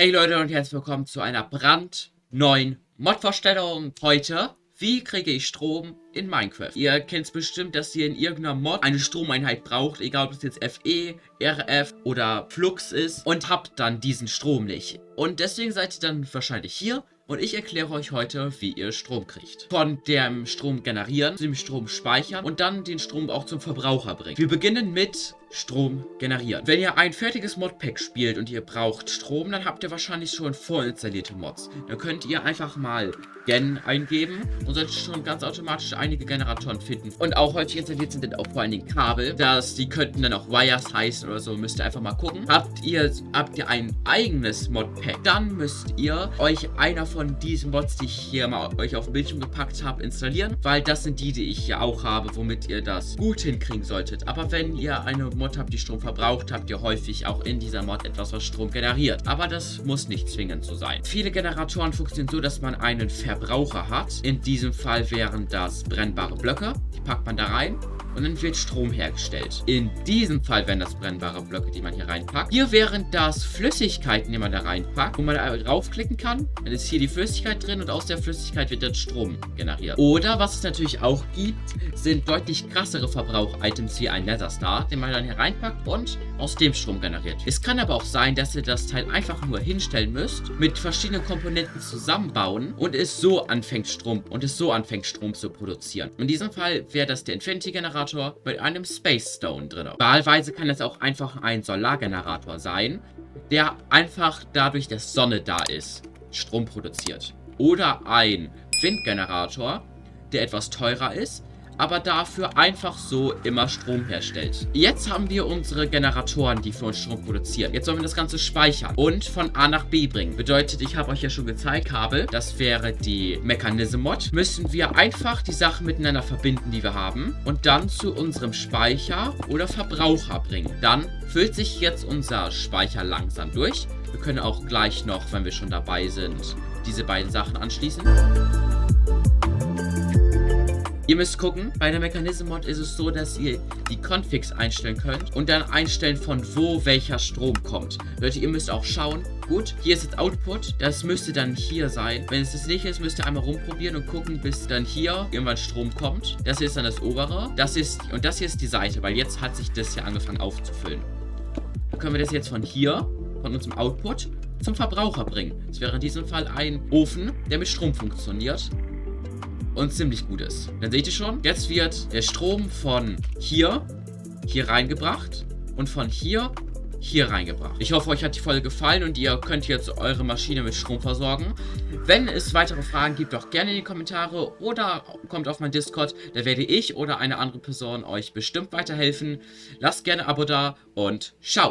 Hey Leute und herzlich willkommen zu einer brandneuen Mod-Vorstellung. Heute, wie kriege ich Strom in Minecraft? Ihr kennt es bestimmt, dass ihr in irgendeiner Mod eine Stromeinheit braucht, egal ob es jetzt FE, RF oder Flux ist, und habt dann diesen Strom nicht. Und deswegen seid ihr dann wahrscheinlich hier und ich erkläre euch heute, wie ihr Strom kriegt. Von dem Strom generieren, dem Strom speichern und dann den Strom auch zum Verbraucher bringen. Wir beginnen mit Strom generieren. Wenn ihr ein fertiges Modpack spielt und ihr braucht Strom, dann habt ihr wahrscheinlich schon vorinstallierte Mods. Dann könnt ihr einfach mal Gen eingeben und solltet schon ganz automatisch einige Generatoren finden. Und auch häufig installiert sind dann auch vor allen Dingen Kabel. Die könnten dann auch Wires heißen oder so. Müsst ihr einfach mal gucken. Habt ihr ein eigenes Modpack, dann müsst ihr euch einer von diesen Mods, die ich hier mal euch auf den Bildschirm gepackt habe, installieren. Weil das sind die ich hier auch habe, womit ihr das gut hinkriegen solltet. Aber wenn ihr eine Mod habt, die Strom verbraucht, habt ihr häufig auch in dieser Mod etwas, was Strom generiert. Aber das muss nicht zwingend so sein. Viele Generatoren funktionieren so, dass man einen Verbraucher hat. In diesem Fall wären das brennbare Blöcke. Die packt man da rein und dann wird Strom hergestellt. In diesem Fall wären das brennbare Blöcke, die man hier reinpackt. Hier wären das Flüssigkeiten, die man da reinpackt, wo man raufklicken kann. Dann ist hier die Flüssigkeit drin und aus der Flüssigkeit wird dann Strom generiert. Oder was es natürlich auch gibt, sind deutlich krassere Verbrauch-Items wie ein Netherstar, den man dann hier reinpackt und aus dem Strom generiert. Es kann aber auch sein, dass ihr das Teil einfach nur hinstellen müsst, mit verschiedenen Komponenten zusammenbauen und es so anfängt Strom zu produzieren. In diesem Fall wäre das der Infinity-Generator mit einem Space Stone drin. Wahlweise kann es auch einfach ein Solargenerator sein, der einfach dadurch, dass Sonne da ist, Strom produziert. Oder ein Windgenerator, der etwas teurer ist, aber dafür einfach so immer Strom herstellt. Jetzt haben wir unsere Generatoren, die für uns Strom produzieren. Jetzt sollen wir das Ganze speichern und von A nach B bringen. Bedeutet, ich habe euch ja schon gezeigt, Kabel, das wäre die Mechanism-Mod. Müssen wir einfach die Sachen miteinander verbinden, die wir haben und dann zu unserem Speicher oder Verbraucher bringen. Dann füllt sich jetzt unser Speicher langsam durch. Wir können auch gleich noch, wenn wir schon dabei sind, diese beiden Sachen anschließen. Ihr müsst gucken, bei der Mechanism-Mod ist es so, dass ihr die Configs einstellen könnt und dann einstellen, von wo welcher Strom kommt. Leute, ihr müsst auch schauen, gut, hier ist jetzt Output, das müsste dann hier sein. Wenn es das nicht ist, müsst ihr einmal rumprobieren und gucken, bis dann hier irgendwann Strom kommt. Das hier ist dann das obere, und das hier ist die Seite, weil jetzt hat sich das hier angefangen aufzufüllen. Dann können wir das jetzt von hier, von unserem Output, zum Verbraucher bringen. Das wäre in diesem Fall ein Ofen, der mit Strom funktioniert und ziemlich gut ist. Dann seht ihr schon, jetzt wird der Strom von hier reingebracht und von hier reingebracht. Ich hoffe, euch hat die Folge gefallen und ihr könnt jetzt eure Maschine mit Strom versorgen. Wenn es weitere Fragen gibt, doch gerne in die Kommentare oder kommt auf mein Discord, da werde ich oder eine andere Person euch bestimmt weiterhelfen. Lasst gerne ein Abo da und ciao!